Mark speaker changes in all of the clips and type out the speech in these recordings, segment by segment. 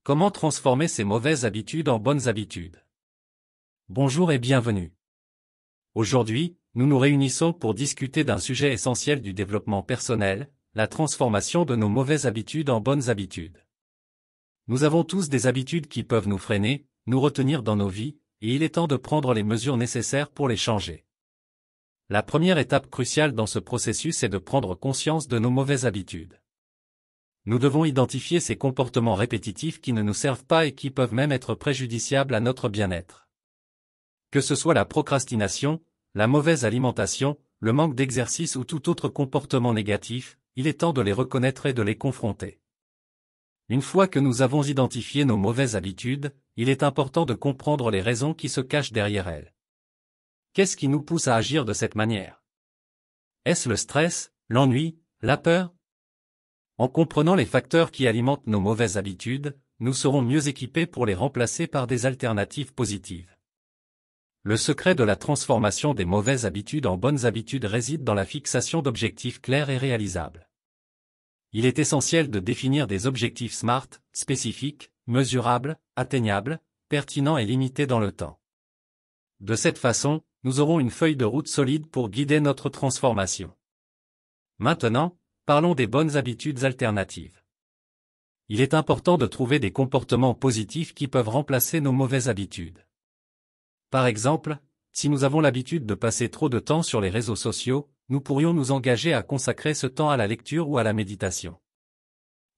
Speaker 1: Comment transformer ces mauvaises habitudes en bonnes habitudes? Bonjour et bienvenue. Aujourd'hui, nous nous réunissons pour discuter d'un sujet essentiel du développement personnel, la transformation de nos mauvaises habitudes en bonnes habitudes. Nous avons tous des habitudes qui peuvent nous freiner, nous retenir dans nos vies, et il est temps de prendre les mesures nécessaires pour les changer. La première étape cruciale dans ce processus est de prendre conscience de nos mauvaises habitudes. Nous devons identifier ces comportements répétitifs qui ne nous servent pas et qui peuvent même être préjudiciables à notre bien-être. Que ce soit la procrastination, la mauvaise alimentation, le manque d'exercice ou tout autre comportement négatif, il est temps de les reconnaître et de les confronter. Une fois que nous avons identifié nos mauvaises habitudes, il est important de comprendre les raisons qui se cachent derrière elles. Qu'est-ce qui nous pousse à agir de cette manière? Est-ce le stress, l'ennui, la peur? En comprenant les facteurs qui alimentent nos mauvaises habitudes, nous serons mieux équipés pour les remplacer par des alternatives positives. Le secret de la transformation des mauvaises habitudes en bonnes habitudes réside dans la fixation d'objectifs clairs et réalisables. Il est essentiel de définir des objectifs SMART, spécifiques, mesurables, atteignables, pertinents et limités dans le temps. De cette façon, nous aurons une feuille de route solide pour guider notre transformation. Maintenant, parlons des bonnes habitudes alternatives. Il est important de trouver des comportements positifs qui peuvent remplacer nos mauvaises habitudes. Par exemple, si nous avons l'habitude de passer trop de temps sur les réseaux sociaux, nous pourrions nous engager à consacrer ce temps à la lecture ou à la méditation.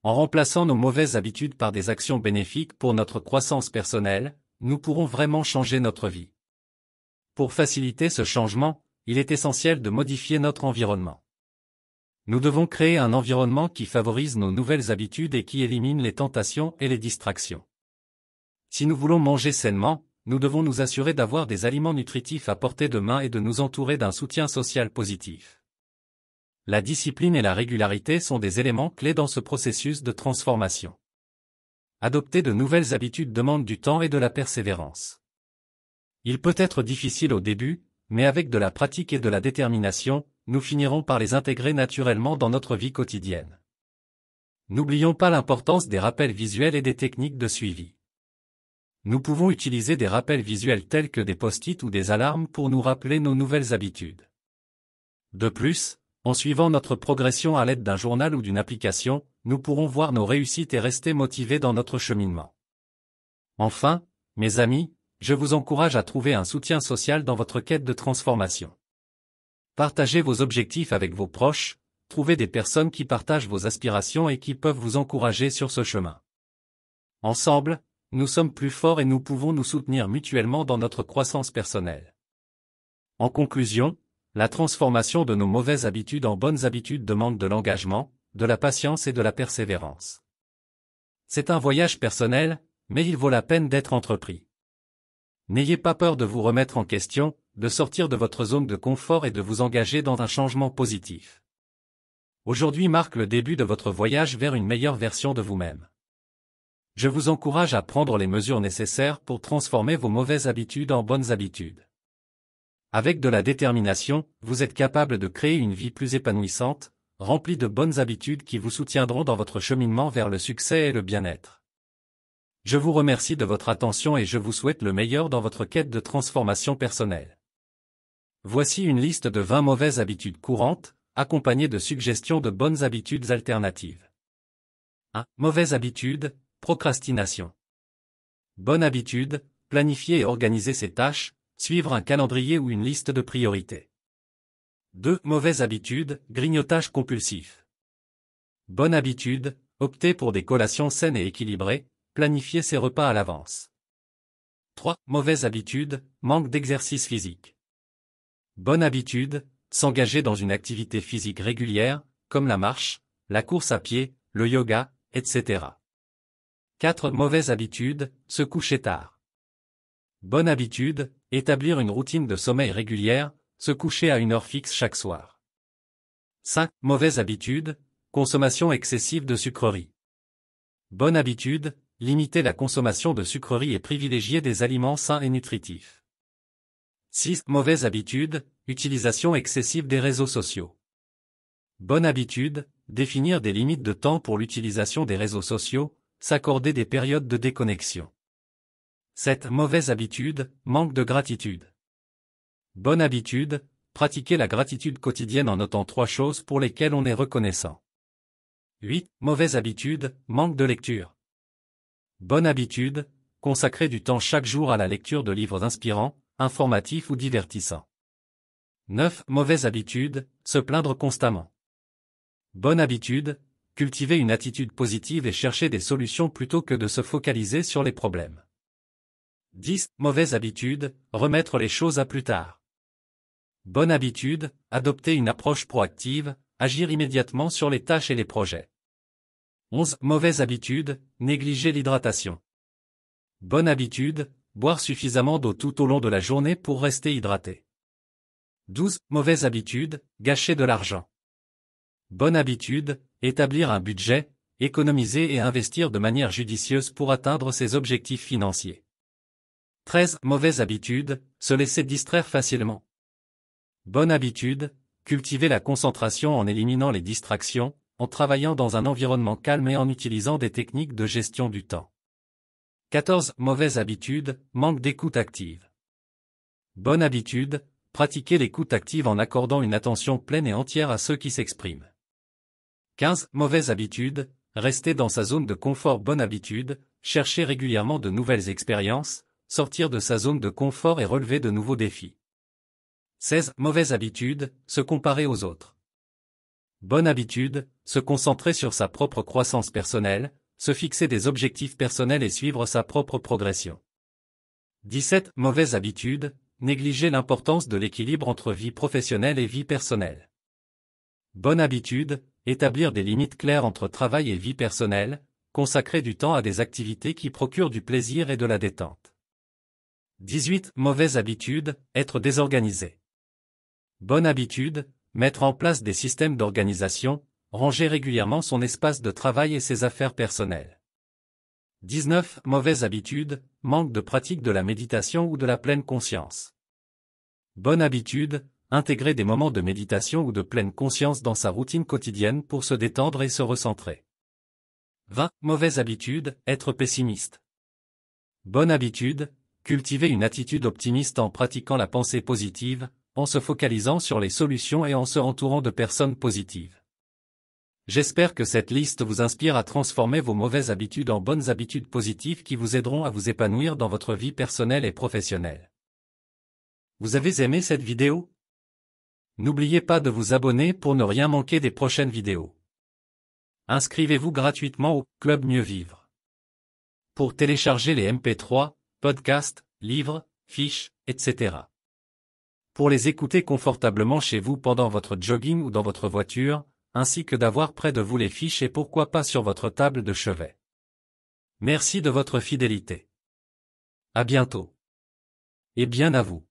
Speaker 1: En remplaçant nos mauvaises habitudes par des actions bénéfiques pour notre croissance personnelle, nous pourrons vraiment changer notre vie. Pour faciliter ce changement, il est essentiel de modifier notre environnement. Nous devons créer un environnement qui favorise nos nouvelles habitudes et qui élimine les tentations et les distractions. Si nous voulons manger sainement, nous devons nous assurer d'avoir des aliments nutritifs à portée de main et de nous entourer d'un soutien social positif. La discipline et la régularité sont des éléments clés dans ce processus de transformation. Adopter de nouvelles habitudes demande du temps et de la persévérance. Il peut être difficile au début, mais avec de la pratique et de la détermination, nous finirons par les intégrer naturellement dans notre vie quotidienne. N'oublions pas l'importance des rappels visuels et des techniques de suivi. Nous pouvons utiliser des rappels visuels tels que des post-it ou des alarmes pour nous rappeler nos nouvelles habitudes. De plus, en suivant notre progression à l'aide d'un journal ou d'une application, nous pourrons voir nos réussites et rester motivés dans notre cheminement. Enfin, mes amis, je vous encourage à trouver un soutien social dans votre quête de transformation. Partagez vos objectifs avec vos proches, trouvez des personnes qui partagent vos aspirations et qui peuvent vous encourager sur ce chemin. Ensemble, nous sommes plus forts et nous pouvons nous soutenir mutuellement dans notre croissance personnelle. En conclusion, la transformation de nos mauvaises habitudes en bonnes habitudes demande de l'engagement, de la patience et de la persévérance. C'est un voyage personnel, mais il vaut la peine d'être entrepris. N'ayez pas peur de vous remettre en question, de sortir de votre zone de confort et de vous engager dans un changement positif. Aujourd'hui marque le début de votre voyage vers une meilleure version de vous-même. Je vous encourage à prendre les mesures nécessaires pour transformer vos mauvaises habitudes en bonnes habitudes. Avec de la détermination, vous êtes capable de créer une vie plus épanouissante, remplie de bonnes habitudes qui vous soutiendront dans votre cheminement vers le succès et le bien-être. Je vous remercie de votre attention et je vous souhaite le meilleur dans votre quête de transformation personnelle. Voici une liste de 20 mauvaises habitudes courantes, accompagnées de suggestions de bonnes habitudes alternatives. 1. Mauvaise habitude, procrastination. Bonne habitude, planifier et organiser ses tâches, suivre un calendrier ou une liste de priorités. 2. Mauvaise habitude, grignotage compulsif. Bonne habitude, opter pour des collations saines et équilibrées, planifier ses repas à l'avance. 3. Mauvaise habitude, manque d'exercice physique. Bonne habitude, s'engager dans une activité physique régulière, comme la marche, la course à pied, le yoga, etc. 4. Mauvaise habitude, se coucher tard. Bonne habitude, établir une routine de sommeil régulière, se coucher à une heure fixe chaque soir. 5. Mauvaise habitude, consommation excessive de sucreries. Bonne habitude, limiter la consommation de sucreries et privilégier des aliments sains et nutritifs. 6. Mauvaise habitude, utilisation excessive des réseaux sociaux. Bonne habitude, définir des limites de temps pour l'utilisation des réseaux sociaux, s'accorder des périodes de déconnexion. 7. Mauvaise habitude, manque de gratitude. Bonne habitude, pratiquer la gratitude quotidienne en notant 3 choses pour lesquelles on est reconnaissant. 8. Mauvaise habitude, manque de lecture. Bonne habitude, consacrer du temps chaque jour à la lecture de livres inspirants, informatifs ou divertissants. 9. Mauvaise habitude, se plaindre constamment. Bonne habitude, cultiver une attitude positive et chercher des solutions plutôt que de se focaliser sur les problèmes. 10. Mauvaise habitude, remettre les choses à plus tard. Bonne habitude, adopter une approche proactive, agir immédiatement sur les tâches et les projets. 11. Mauvaise habitude, négliger l'hydratation. Bonne habitude, boire suffisamment d'eau tout au long de la journée pour rester hydraté. 12. Mauvaise habitude, gâcher de l'argent. Bonne habitude, établir un budget, économiser et investir de manière judicieuse pour atteindre ses objectifs financiers. 13. Mauvaise habitude, se laisser distraire facilement. Bonne habitude, cultiver la concentration en éliminant les distractions, en travaillant dans un environnement calme et en utilisant des techniques de gestion du temps. 14. Mauvaise habitude, manque d'écoute active. Bonne habitude, pratiquer l'écoute active en accordant une attention pleine et entière à ceux qui s'expriment. 15. Mauvaise habitude, rester dans sa zone de confort. Bonne habitude, chercher régulièrement de nouvelles expériences, sortir de sa zone de confort et relever de nouveaux défis. 16. Mauvaise habitude, se comparer aux autres. Bonne habitude, se concentrer sur sa propre croissance personnelle, se fixer des objectifs personnels et suivre sa propre progression. 17. Mauvaise habitude, négliger l'importance de l'équilibre entre vie professionnelle et vie personnelle. Bonne habitude, établir des limites claires entre travail et vie personnelle, consacrer du temps à des activités qui procurent du plaisir et de la détente. 18. Mauvaise habitude, être désorganisé. Bonne habitude, mettre en place des systèmes d'organisation, ranger régulièrement son espace de travail et ses affaires personnelles. 19. Mauvaise habitude, manque de pratique de la méditation ou de la pleine conscience. Bonne habitude, intégrer des moments de méditation ou de pleine conscience dans sa routine quotidienne pour se détendre et se recentrer. 20. Mauvaise habitude, être pessimiste. Bonne habitude, cultiver une attitude optimiste en pratiquant la pensée positive, en se focalisant sur les solutions et en se entourant de personnes positives. J'espère que cette liste vous inspire à transformer vos mauvaises habitudes en bonnes habitudes positives qui vous aideront à vous épanouir dans votre vie personnelle et professionnelle. Vous avez aimé cette vidéo? N'oubliez pas de vous abonner pour ne rien manquer des prochaines vidéos. Inscrivez-vous gratuitement au Club Mieux Vivre. Pour télécharger les MP3, podcasts, livres, fiches, etc. Pour les écouter confortablement chez vous pendant votre jogging ou dans votre voiture, ainsi que d'avoir près de vous les fiches et pourquoi pas sur votre table de chevet. Merci de votre fidélité. À bientôt. Et bien à vous.